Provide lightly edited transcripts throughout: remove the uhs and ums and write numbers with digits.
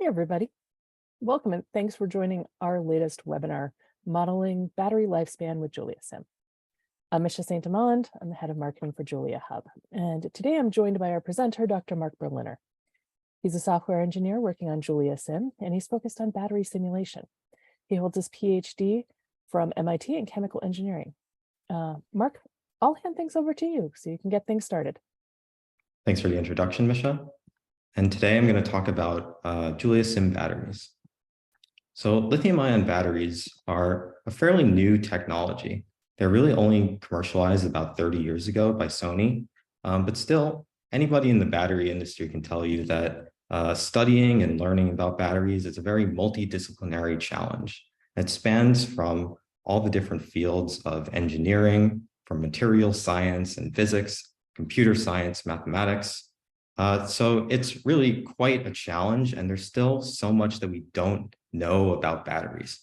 Hey, everybody. Welcome and thanks for joining our latest webinar, Modeling Battery Lifespan with JuliaSim. I'm Misha St. Amand. I'm the head of marketing for JuliaHub. And today I'm joined by our presenter, Dr. Marc Berliner. He's a software engineer working on JuliaSim, and he's focused on battery simulation. He holds his PhD from MIT in chemical engineering. Marc, I'll hand things over to you so you can get things started. Thanks for the introduction, Misha. And today I'm going to talk about JuliaSim batteries. So lithium-ion batteries are a fairly new technology. They're really only commercialized about 30 years ago by Sony, but still anybody in the battery industry can tell you that studying and learning about batteries is a very multidisciplinary challenge. It spans from all the different fields of engineering, from material science and physics, computer science, mathematics. So it's really quite a challenge, and there's still so much that we don't know about batteries.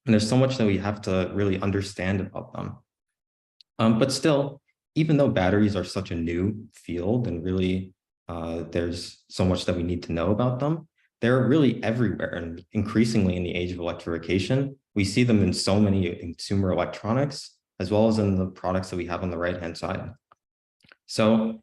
And there's so much that we have to really understand about them. But still, even though batteries are such a new field and really there's so much that we need to know about them, they're really everywhere. And increasingly in the age of electrification, we see them in so many consumer electronics, as well as in the products that we have on the right-hand side. So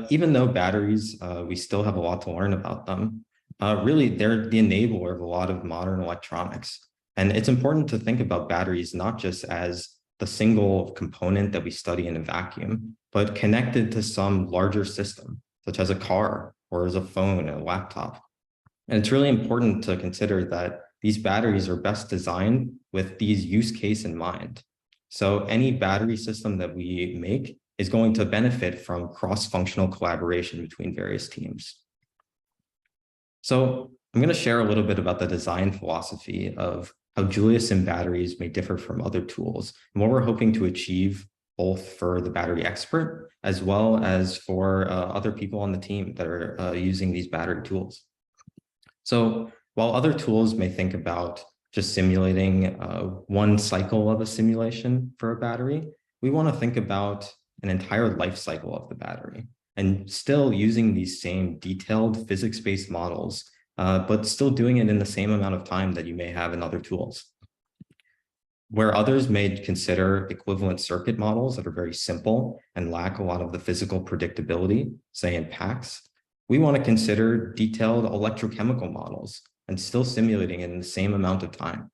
even though batteries, we still have a lot to learn about them, really they're the enabler of a lot of modern electronics. And it's important to think about batteries not just as the single component that we study in a vacuum, but connected to some larger system, such as a car or as a phone and a laptop. And it's really important to consider that these batteries are best designed with these use case in mind. So any battery system that we make is going to benefit from cross-functional collaboration between various teams. So I'm going to share a little bit about the design philosophy of how JuliaSim batteries may differ from other tools and what we're hoping to achieve both for the battery expert as well as for other people on the team that are using these battery tools. So while other tools may think about just simulating one cycle of a simulation for a battery, we want to think about an entire life cycle of the battery and still using these same detailed physics-based models, but still doing it in the same amount of time that you may have in other tools. Where others may consider equivalent circuit models that are very simple and lack a lot of the physical predictability, say in packs, we want to consider detailed electrochemical models and still simulating it in the same amount of time.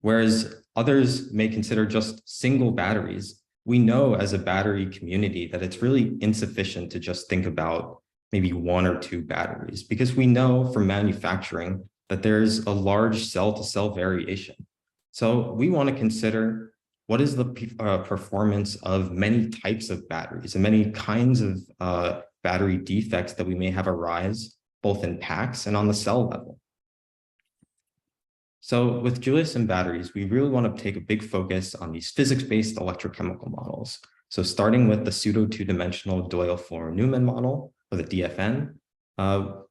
Whereas others may consider just single batteries, we know as a battery community that it's really insufficient to just think about maybe one or two batteries, because we know from manufacturing that there's a large cell-to-cell variation. So we want to consider what is the performance of many types of batteries and many kinds of battery defects that we may have arise both in packs and on the cell level. So with JuliaSim batteries, we really want to take a big focus on these physics-based electrochemical models. So starting with the pseudo two-dimensional Doyle-Fuhr-Newman model, or the DFN,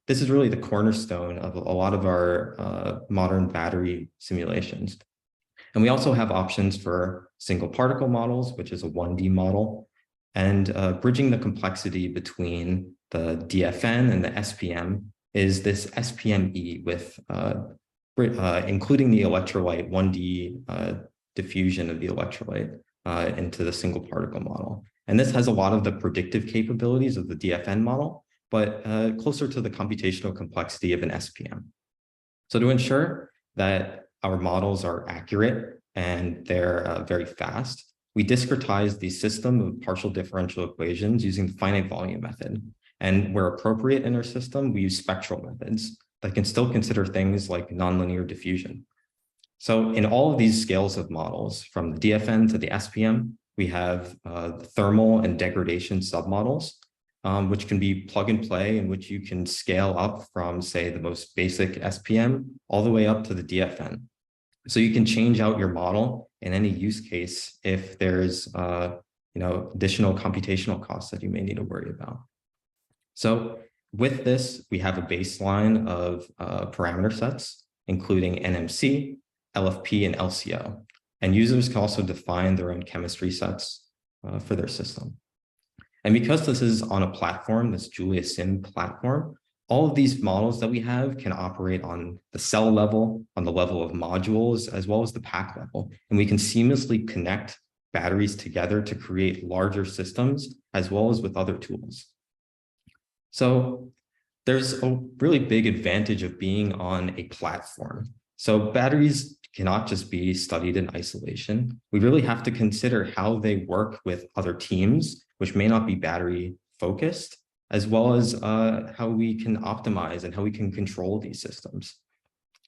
this is really the cornerstone of a lot of our modern battery simulations. And we also have options for single particle models, which is a 1D model, and bridging the complexity between the DFN and the SPM is this SPME with including the electrolyte 1D diffusion of the electrolyte into the single particle model. And this has a lot of the predictive capabilities of the DFN model, but closer to the computational complexity of an SPM. So to ensure that our models are accurate and they're very fast, we discretize the system of partial differential equations using the finite volume method. And where appropriate in our system, we use spectral methods that can still consider things like nonlinear diffusion. So in all of these scales of models, from the DFN to the SPM, we have thermal and degradation submodels, which can be plug and play, in which you can scale up from, say, the most basic SPM all the way up to the DFN. So you can change out your model in any use case if there's additional computational costs that you may need to worry about. So with this, we have a baseline of parameter sets, including NMC, LFP, and LCO. And users can also define their own chemistry sets for their system. And because this is on a platform, this JuliaSim platform, all of these models that we have can operate on the cell level, on the level of modules, as well as the pack level. And we can seamlessly connect batteries together to create larger systems, as well as with other tools. So there's a really big advantage of being on a platform. So batteries cannot just be studied in isolation. We really have to consider how they work with other teams, which may not be battery focused, as well as how we can optimize and how we can control these systems.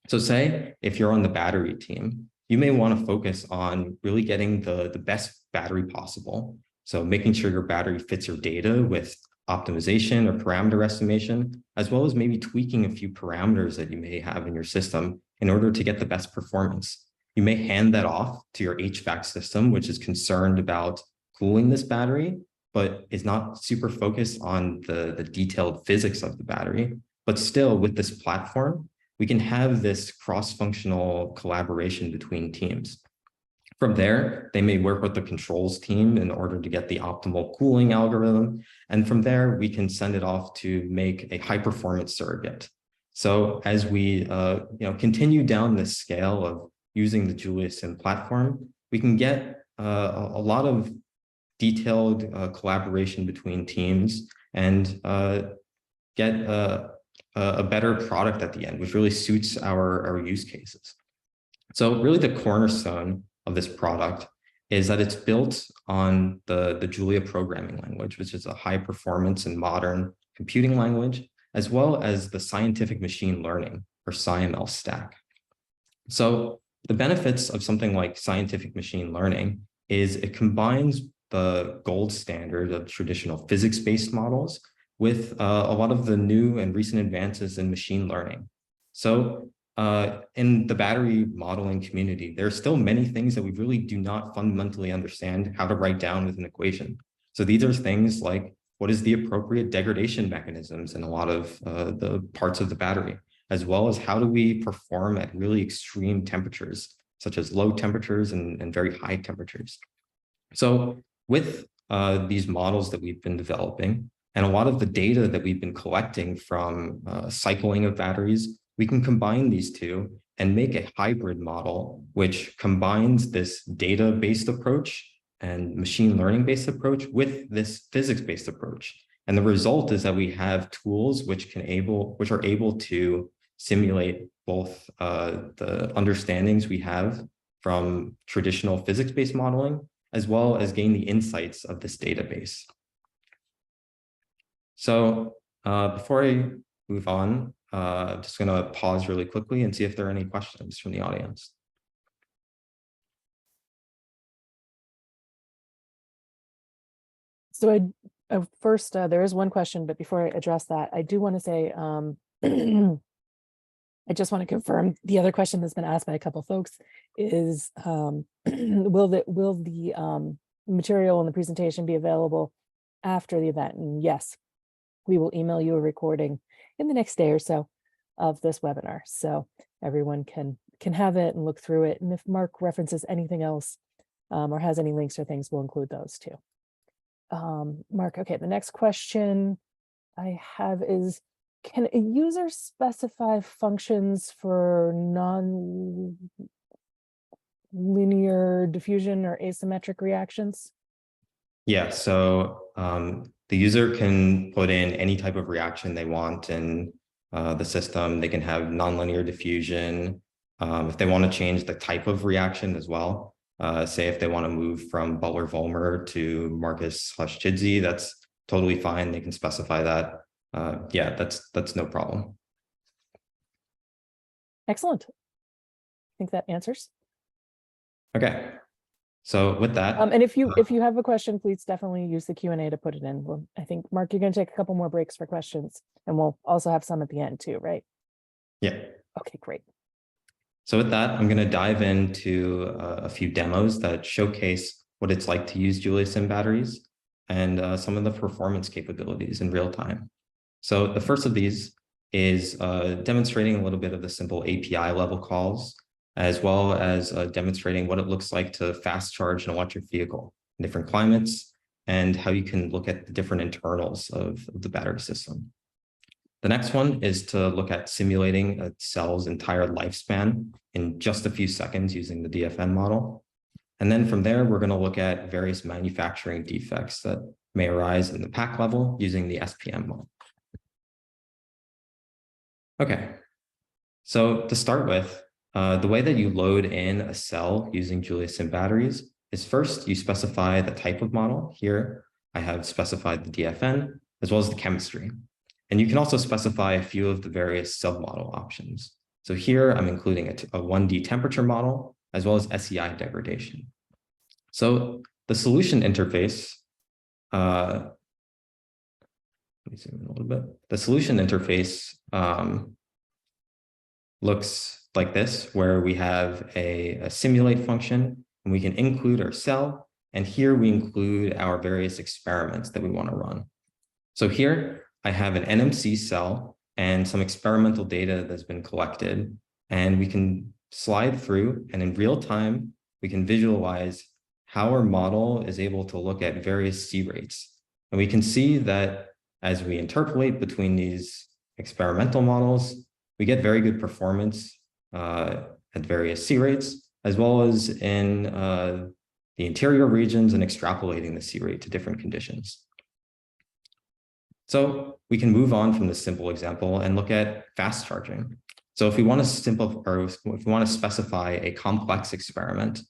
So say if you're on the battery team, you may want to focus on really getting the best battery possible. So making sure your battery fits your data with optimization or parameter estimation, as well as maybe tweaking a few parameters that you may have in your system in order to get the best performance. You may hand that off to your HVAC system, which is concerned about cooling this battery, but is not super focused on the detailed physics of the battery. But still, with this platform, we can have this cross-functional collaboration between teams. From there, they may work with the controls team in order to get the optimal cooling algorithm. And from there, we can send it off to make a high-performance surrogate. So as we continue down this scale of using the JuliaSim platform, we can get a lot of detailed collaboration between teams and get a better product at the end, which really suits our use cases. So really the cornerstone of this product is that it's built on the Julia programming language, which is a high performance and modern computing language, as well as the scientific machine learning or SciML stack. So the benefits of something like scientific machine learning is it combines the gold standard of traditional physics-based models with a lot of the new and recent advances in machine learning. So in the battery modeling community, there are still many things that we really do not fundamentally understand how to write down with an equation. So these are things like, what is the appropriate degradation mechanisms in a lot of the parts of the battery, as well as how do we perform at really extreme temperatures, such as low temperatures and very high temperatures. So with these models that we've been developing, and a lot of the data that we've been collecting from cycling of batteries, we can combine these two and make a hybrid model, which combines this data-based approach and machine learning-based approach with this physics-based approach. And the result is that we have tools which are able to simulate both the understandings we have from traditional physics-based modeling, as well as gain the insights of this database. So before I move on, I'm just going to pause really quickly and see if there are any questions from the audience. So first, there is one question, but before I address that, I do want to say, I just want to confirm the other question that's been asked by a couple of folks is, will the material and the presentation be available after the event? And yes, we will email you a recording in the next day or so of this webinar, so everyone can have it and look through it. And if Marc references anything else or has any links or things, we'll include those too. Marc, okay, the next question I have is, can a user specify functions for non-linear diffusion or asymmetric reactions? Yeah, so the user can put in any type of reaction they want in the system. They can have nonlinear diffusion. If they want to change the type of reaction as well, say if they want to move from Butler-Volmer to Marcus/Chidze, that's totally fine. They can specify that. Yeah, that's no problem. Excellent. I think that answers. Okay. So with that, and if you have a question, please definitely use the Q&A to put it in. Well, I think, Marc, you're going to take a couple more breaks for questions, and we'll also have some at the end too, right? Yeah. Okay, great. So with that, I'm going to dive into a few demos that showcase what it's like to use JuliaSim batteries and some of the performance capabilities in real time. So the first of these is demonstrating a little bit of the simple API level calls, as well as demonstrating what it looks like to fast charge an electric vehicle in different climates and how you can look at the different internals of the battery system. The next one is to look at simulating a cell's entire lifespan in just a few seconds using the DFN model. And then from there, we're going to look at various manufacturing defects that may arise in the pack level using the SPM model. Okay, so to start with, the way that you load in a cell using JuliaSim batteries is first you specify the type of model. Here, I have specified the DFN as well as the chemistry. And you can also specify a few of the various submodel options. So here I'm including a 1D temperature model as well as SEI degradation. So the solution interface, let me zoom in a little bit. The solution interface looks like this, where we have a simulate function, and we can include our cell. And here we include our various experiments that we want to run. So here I have an NMC cell and some experimental data that's been collected, and we can slide through, and in real time, we can visualize how our model is able to look at various C rates. And we can see that as we interpolate between these experimental models, we get very good performance at various C rates, as well as in the interior regions and extrapolating the C rate to different conditions. So we can move on from this simple example and look at fast charging. So if we want to specify a complex experiment,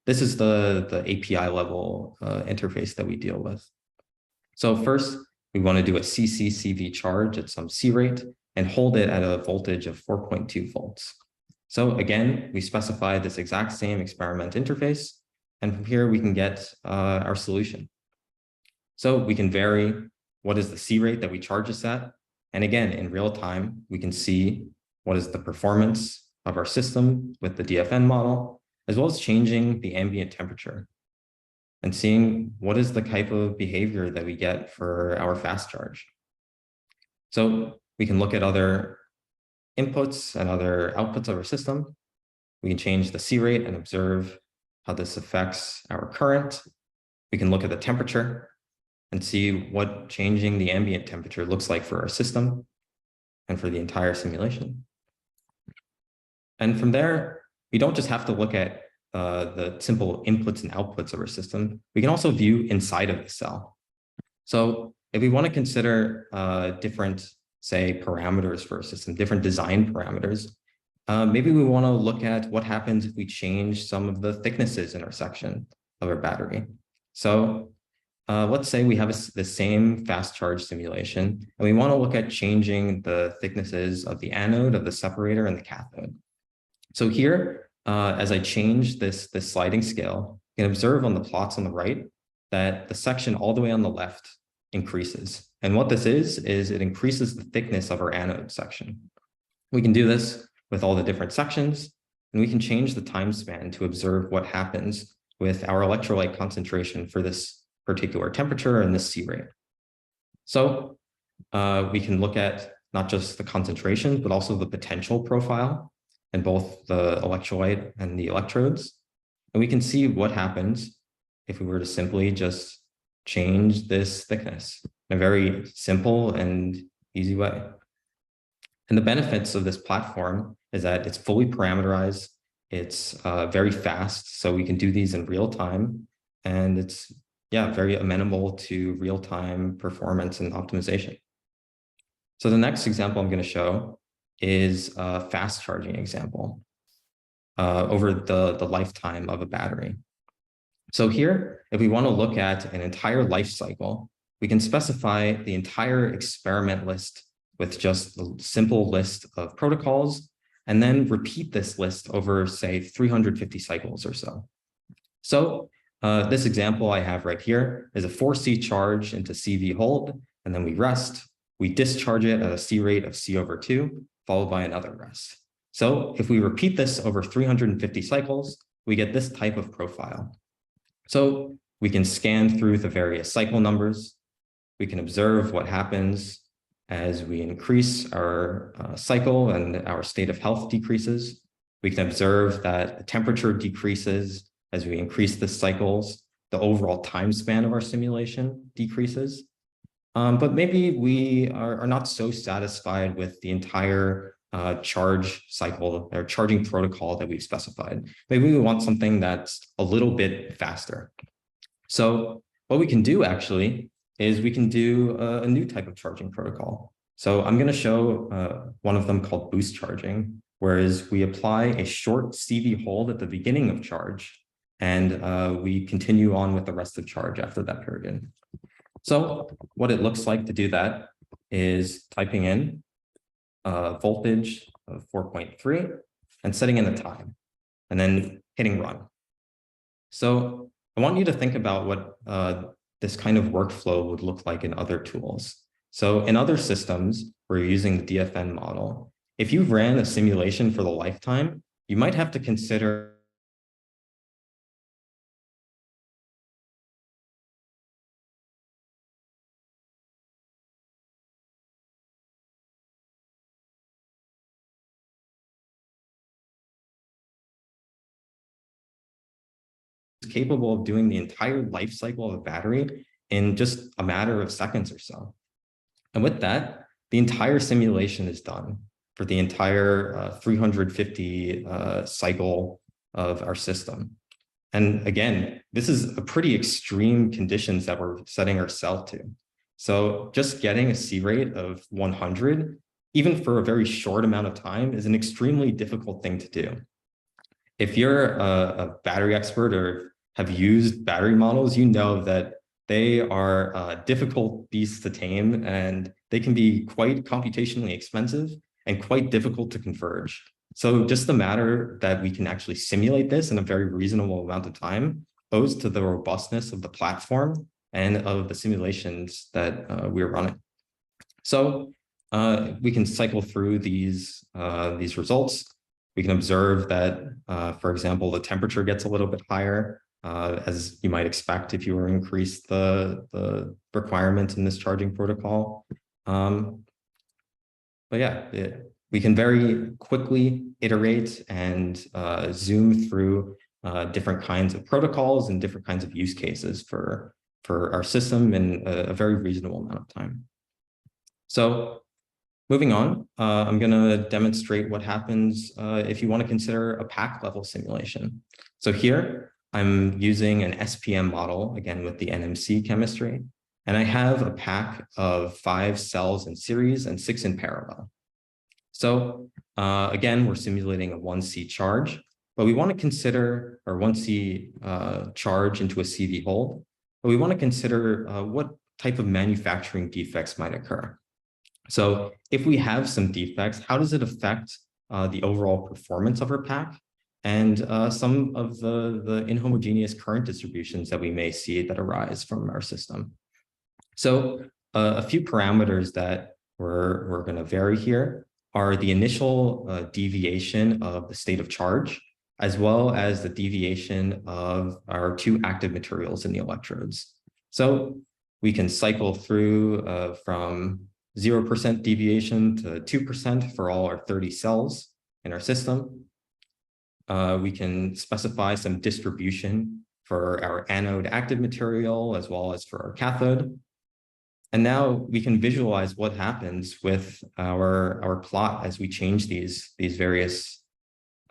this is the API level interface that we deal with. So first, we want to do a CC-CV charge at some C rate and hold it at a voltage of 4.2 volts. So again, we specify this exact same experiment interface, and from here we can get our solution. So we can vary what is the C rate that we charge this at. And again, in real time, we can see what is the performance of our system with the DFN model, as well as changing the ambient temperature and seeing what is the type of behavior that we get for our fast charge. So we can look at other inputs and other outputs of our system. We can change the C rate and observe how this affects our current. We can look at the temperature and see what changing the ambient temperature looks like for our system and for the entire simulation. And from there, we don't just have to look at the simple inputs and outputs of our system. We can also view inside of the cell. So if we want to consider different, say, parameters for a system, different design parameters, maybe we want to look at what happens if we change some of the thicknesses in our section of our battery. So let's say we have the same fast charge simulation, and we want to look at changing the thicknesses of the anode, of the separator, and the cathode. So here, as I change this sliding scale, you can observe on the plots on the right that the section all the way on the left increases. And what this is it increases the thickness of our anode section. We can do this with all the different sections, and we can change the time span to observe what happens with our electrolyte concentration for this particular temperature and this C rate. So we can look at not just the concentration, but also the potential profile in both the electrolyte and the electrodes. And we can see what happens if we were to simply just change this thickness in a very simple and easy way. And the benefits of this platform is that it's fully parameterized, it's very fast, so we can do these in real time, and it's very amenable to real-time performance and optimization. So the next example I'm going to show is a fast charging example over the lifetime of a battery. So here, if we want to look at an entire life cycle, we can specify the entire experiment list with just a simple list of protocols, and then repeat this list over, say, 350 cycles or so. So this example I have right here is a 4C charge into CV hold, and then we rest. We discharge it at a C rate of C/2, followed by another rest. So if we repeat this over 350 cycles, we get this type of profile. So we can scan through the various cycle numbers. We can observe what happens as we increase our cycle and our state of health decreases. We can observe that the temperature decreases as we increase the cycles. The overall time span of our simulation decreases. But maybe we are not so satisfied with the entire charge cycle or charging protocol that we've specified. Maybe we want something that's a little bit faster. So what we can do actually is we can do a new type of charging protocol. So I'm going to show one of them called boost charging, whereas we apply a short CV hold at the beginning of charge, and we continue on with the rest of charge after that period. So what it looks like to do that is typing in voltage of 4.3 and setting in a time, and then hitting run. So I want you to think about what this kind of workflow would look like in other tools. So in other systems, where you're using the DFN model, if you ran a simulation for the lifetime, you might have to consider capable of doing the entire life cycle of a battery in just a matter of seconds or so. And with that, the entire simulation is done for the entire 350 cycle of our system. And again, this is a pretty extreme conditions that we're setting ourselves to. So just getting a C rate of 100, even for a very short amount of time, is an extremely difficult thing to do. If you're a battery expert or have used battery models, you know that they are difficult beasts to tame, and they can be quite computationally expensive and quite difficult to converge. So just the matter that we can actually simulate this in a very reasonable amount of time owes to the robustness of the platform and of the simulations that we're running. So we can cycle through these results. We can observe that, for example, the temperature gets a little bit higher, as you might expect if you were to increase the requirements in this charging protocol. But yeah, we can very quickly iterate and zoom through different kinds of protocols and different kinds of use cases for our system in a very reasonable amount of time. So moving on, I'm going to demonstrate what happens if you want to consider a pack level simulation. So here I'm using an SPM model, again with the NMC chemistry, and I have a pack of 5 cells in series and 6 in parallel. So again, we're simulating a 1C charge, but we want to consider our 1C charge into a CV hold, but we want to consider what type of manufacturing defects might occur. So if we have some defects, how does it affect the overall performance of our pack and some of the inhomogeneous current distributions that we may see that arise from our system? So a few parameters that we're going to vary here are the initial deviation of the state of charge, as well as the deviation of our 2 active materials in the electrodes. So we can cycle through from 0% deviation to 2% for all our 30 cells in our system. We can specify some distribution for our anode active material as well as for our cathode. And now we can visualize what happens with our plot as we change these various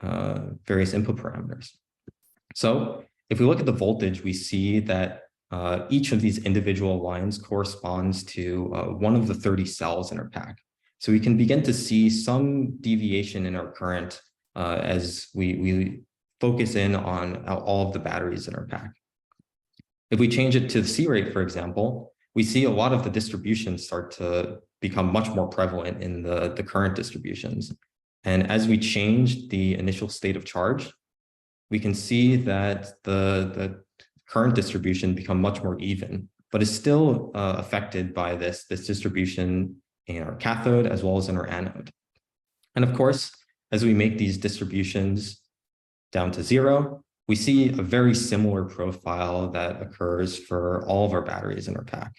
input parameters. So if we look at the voltage, we see that each of these individual lines corresponds to one of the 30 cells in our pack. So we can begin to see some deviation in our current as we focus in on all of the batteries in our pack. If we change it to the C rate, for example, we see a lot of the distributions start to become much more prevalent in the current distributions. And as we change the initial state of charge, we can see that the current distribution become much more even, but is still affected by this distribution in our cathode as well as in our anode. And of course, as we make these distributions down to 0, we see a very similar profile that occurs for all of our batteries in our pack.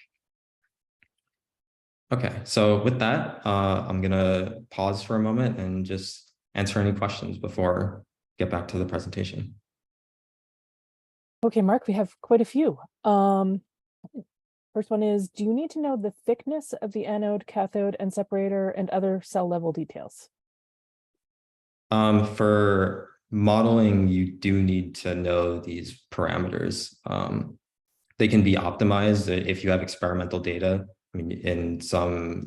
Okay, so with that, I'm going to pause for a moment and just answer any questions before I get back to the presentation. Okay, Mark, we have quite a few. First one is, do you need to know the thickness of the anode, cathode, and separator and other cell level details? For modeling, you do need to know these parameters. They can be optimized if you have experimental data. I mean, in some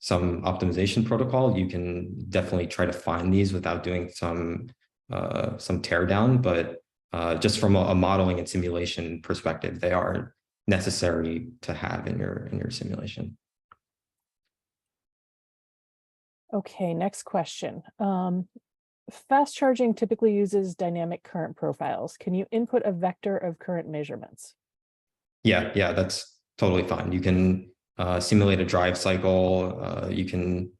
optimization protocol, you can definitely try to find these without doing some teardown, but just from a modeling and simulation perspective, they are necessary to have in your simulation. Okay, next question. Fast charging typically uses dynamic current profiles. Can you input a vector of current measurements? Yeah, that's totally fine. You can simulate a drive cycle. You can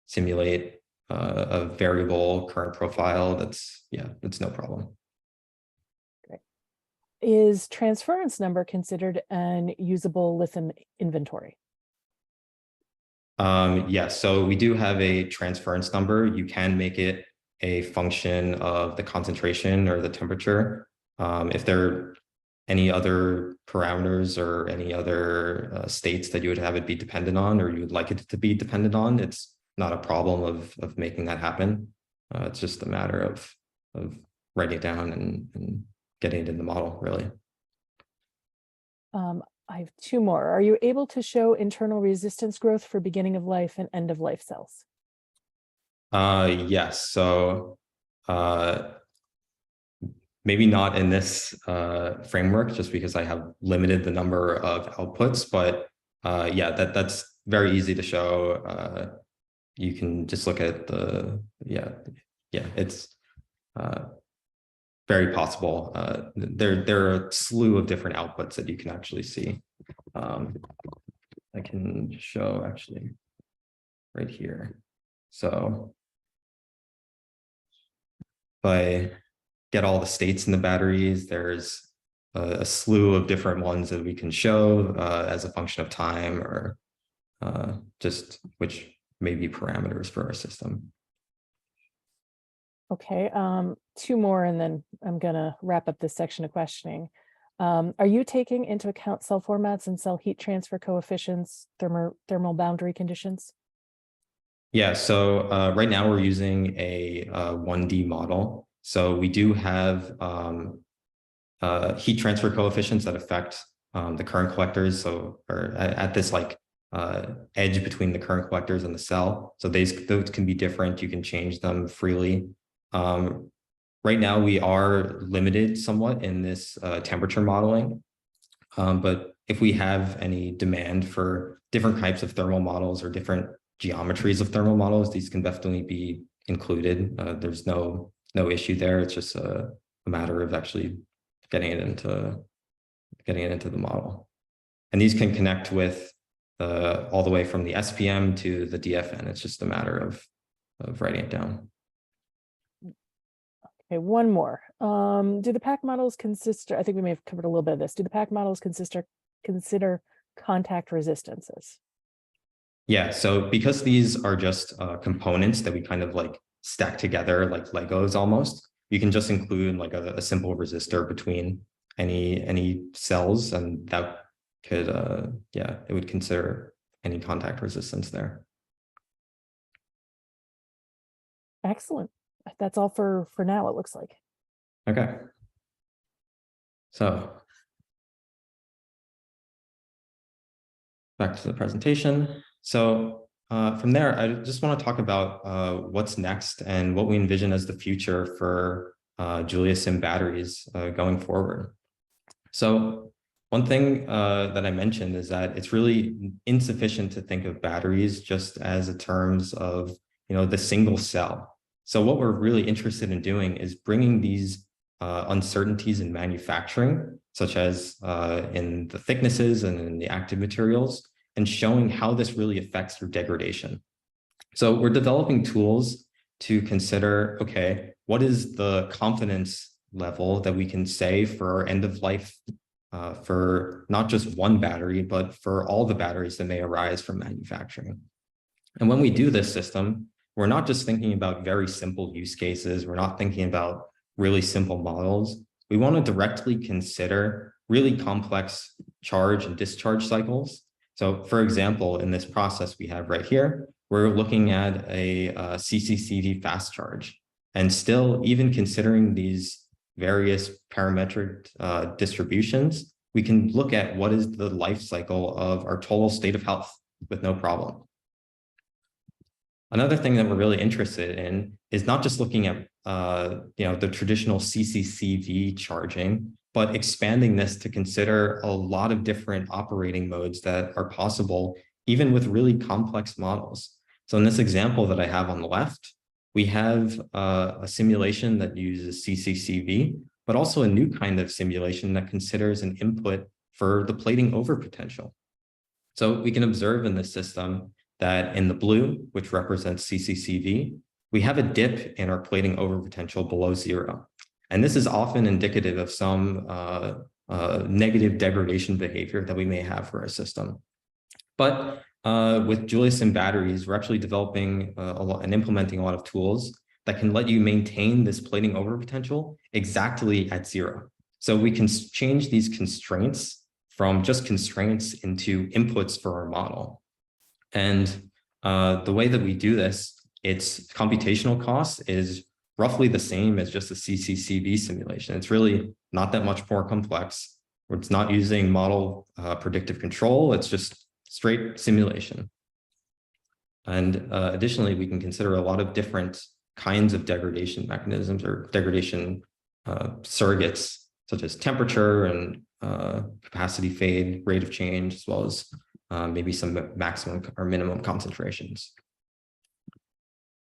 simulate a variable current profile. That's no problem. Great. Is transference number considered an usable lithium inventory? Yes, so we do have a transference number. You can make it a function of the concentration or the temperature. If there are any other parameters or any other states that you would have it be dependent on, or you would like it to be dependent on, it's not a problem of making that happen. It's just a matter of writing it down and getting it in the model, really. I have two more. Are you able to show internal resistance growth for beginning of life and end of life cells? Yes. So maybe not in this framework, just because I have limited the number of outputs, but yeah, that's very easy to show. You can just look at it's very possible. There are a slew of different outputs that you can actually see. I can show actually right here. So if I get all the states in the batteries, there's a slew of different ones that we can show as a function of time, or just which may be parameters for our system. Okay, two more, and then I'm gonna wrap up this section of questioning. Are you taking into account cell formats and cell heat transfer coefficients, thermal boundary conditions? Yeah, so right now we're using a 1D model. So we do have heat transfer coefficients that affect the current collectors. So, or at this edge between the current collectors and the cell. So those can be different. You can change them freely. Right now we are limited somewhat in this temperature modeling. But if we have any demand for different types of thermal models or different geometries of thermal models, these can definitely be included. There's no issue there. It's just a matter of actually getting it into the model. And these can connect with all the way from the SPM to the DFN. It's just a matter of writing it down. Okay, one more. Do the pack models I think we may have covered a little bit of this. Do the pack models consider contact resistances? Yeah, so because these are just components that we kind of like stack together like Legos almost, you can just include like a simple resistor between any cells, and that could it would consider any contact resistance there. Excellent. That's all for now, it looks like. Okay. So back to the presentation. So from there, I just want to talk about what's next and what we envision as the future for JuliaSim batteries going forward. So one thing that I mentioned is that it's really insufficient to think of batteries just as a terms of, the single cell. So what we're really interested in doing is bringing these uncertainties in manufacturing, such as in the thicknesses and in the active materials, and showing how this really affects your degradation. So we're developing tools to consider, okay, what is the confidence level that we can say for our end of life for not just one battery, but for all the batteries that may arise from manufacturing. And when we do this system, we're not just thinking about very simple use cases. We're not thinking about really simple models. We want to directly consider really complex charge and discharge cycles. So for example, in this process we have right here, we're looking at a CCCV fast charge. And still, even considering these various parametric distributions, we can look at what is the life cycle of our total state of health with no problem. Another thing that we're really interested in is not just looking at the traditional CCCV charging, but expanding this to consider a lot of different operating modes that are possible, even with really complex models. So in this example that I have on the left, we have a simulation that uses CCCV, but also a new kind of simulation that considers an input for the plating over potential. So we can observe in this system that in the blue, which represents CCCV, we have a dip in our plating over potential below 0. And this is often indicative of some negative degradation behavior that we may have for our system. But with JuliaSim batteries, we're actually developing and implementing a lot of tools that can let you maintain this plating over potential exactly at 0. So we can change these constraints from just constraints into inputs for our model. And the way that we do this, its computational cost is roughly the same as just a CCCV simulation. It's really not that much more complex. It's not using model predictive control. It's just straight simulation. And additionally, we can consider a lot of different kinds of degradation mechanisms or degradation surrogates, such as temperature and capacity fade, rate of change, as well as maybe some maximum or minimum concentrations.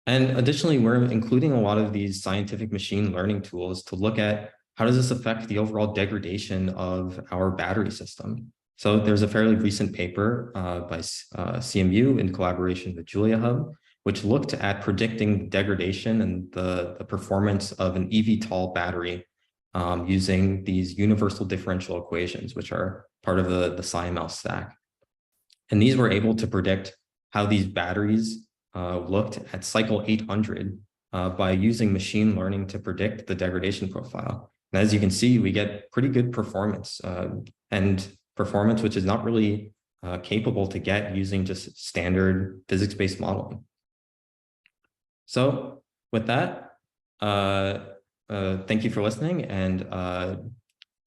And additionally, we're including a lot of these scientific machine learning tools to look at how does this affect the overall degradation of our battery system. So there's a fairly recent paper by CMU in collaboration with JuliaHub, which looked at predicting degradation and the performance of an eVTOL battery using these universal differential equations, which are part of the SciML stack. And these were able to predict how these batteries looked at cycle 800 by using machine learning to predict the degradation profile. And as you can see, we get pretty good performance and performance which is not really capable to get using just standard physics-based modeling. So with that, thank you for listening. And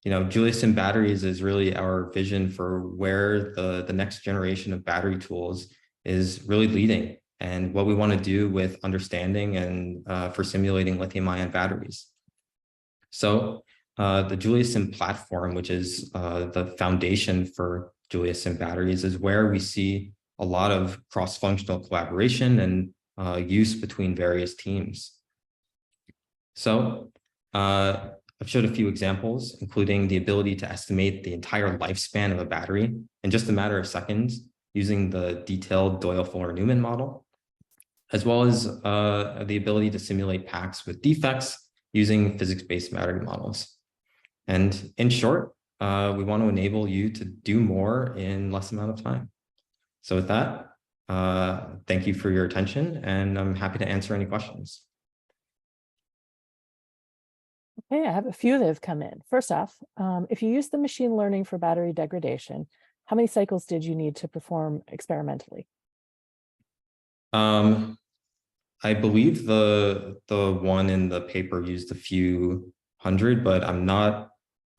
JuliaSim batteries is really our vision for where the next generation of battery tools is really leading and what we want to do with understanding and for simulating lithium-ion batteries. So the JuliaSim platform, which is the foundation for JuliaSim batteries, is where we see a lot of cross-functional collaboration and use between various teams. So I've showed a few examples, including the ability to estimate the entire lifespan of a battery in just a matter of seconds using the detailed Doyle-Fuller-Newman model, as well as the ability to simulate packs with defects using physics-based battery models. And in short, we want to enable you to do more in less amount of time. So with that, thank you for your attention, and I'm happy to answer any questions. Okay, I have a few that have come in. First off, if you use the machine learning for battery degradation, how many cycles did you need to perform experimentally? I believe the one in the paper used a few hundred, but I'm not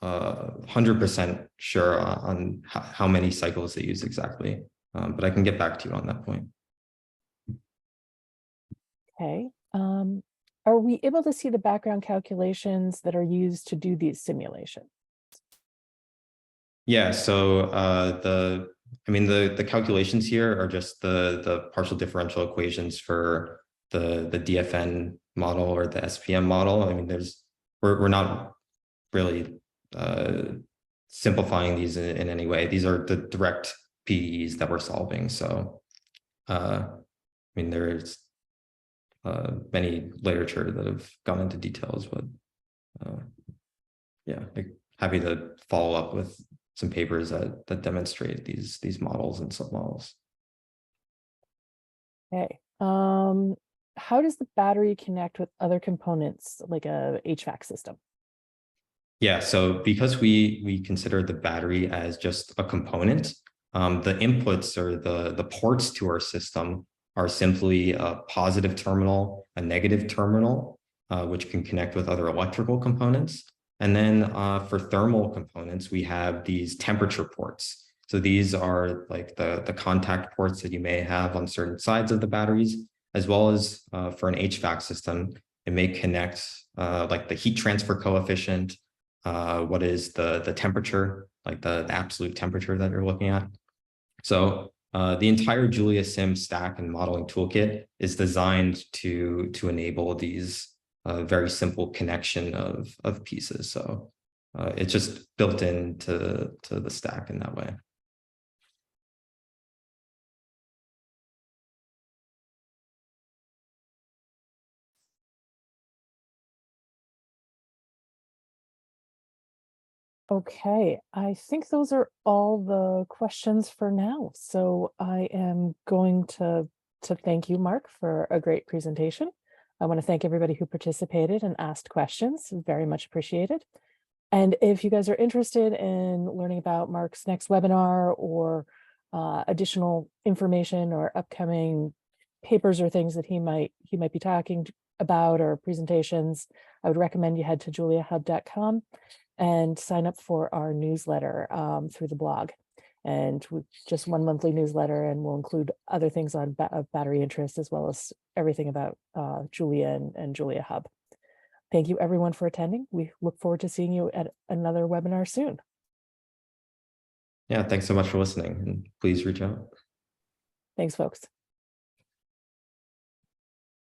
100% sure on how many cycles they use exactly. But I can get back to you on that point. Okay. Are we able to see the background calculations that are used to do these simulations? Yeah, so the calculations here are just the partial differential equations for the DFN model or the SPM model. I mean, we're not really simplifying these in any way. These are the direct PDEs that we're solving. So I mean, there's many literature that have gone into details, but yeah, happy to follow up with some papers that demonstrate these models and submodels. Okay. How does the battery connect with other components like a HVAC system? Yeah, so because we consider the battery as just a component, the inputs or the ports to our system are simply a positive terminal, a negative terminal, which can connect with other electrical components. And then for thermal components, we have these temperature ports. So these are like the contact ports that you may have on certain sides of the batteries, as well as for an HVAC system, it may connect like the heat transfer coefficient, what is the temperature, like the absolute temperature that you're looking at. So the entire JuliaSim stack and modeling toolkit is designed to enable these very simple connection of pieces. So it's just built into the stack in that way. Okay, I think those are all the questions for now. So I am going to thank you, Marc, for a great presentation. I want to thank everybody who participated and asked questions. Very much appreciated. And if you guys are interested in learning about Marc's next webinar or additional information or upcoming papers or things that he might be talking about or presentations, I would recommend you head to JuliaHub.com and sign up for our newsletter through the blog. And just one monthly newsletter, and we'll include other things on of battery interest, as well as everything about Julia and JuliaHub. Thank you everyone for attending. We look forward to seeing you at another webinar soon. Yeah, thanks so much for listening, and please reach out. Thanks, folks.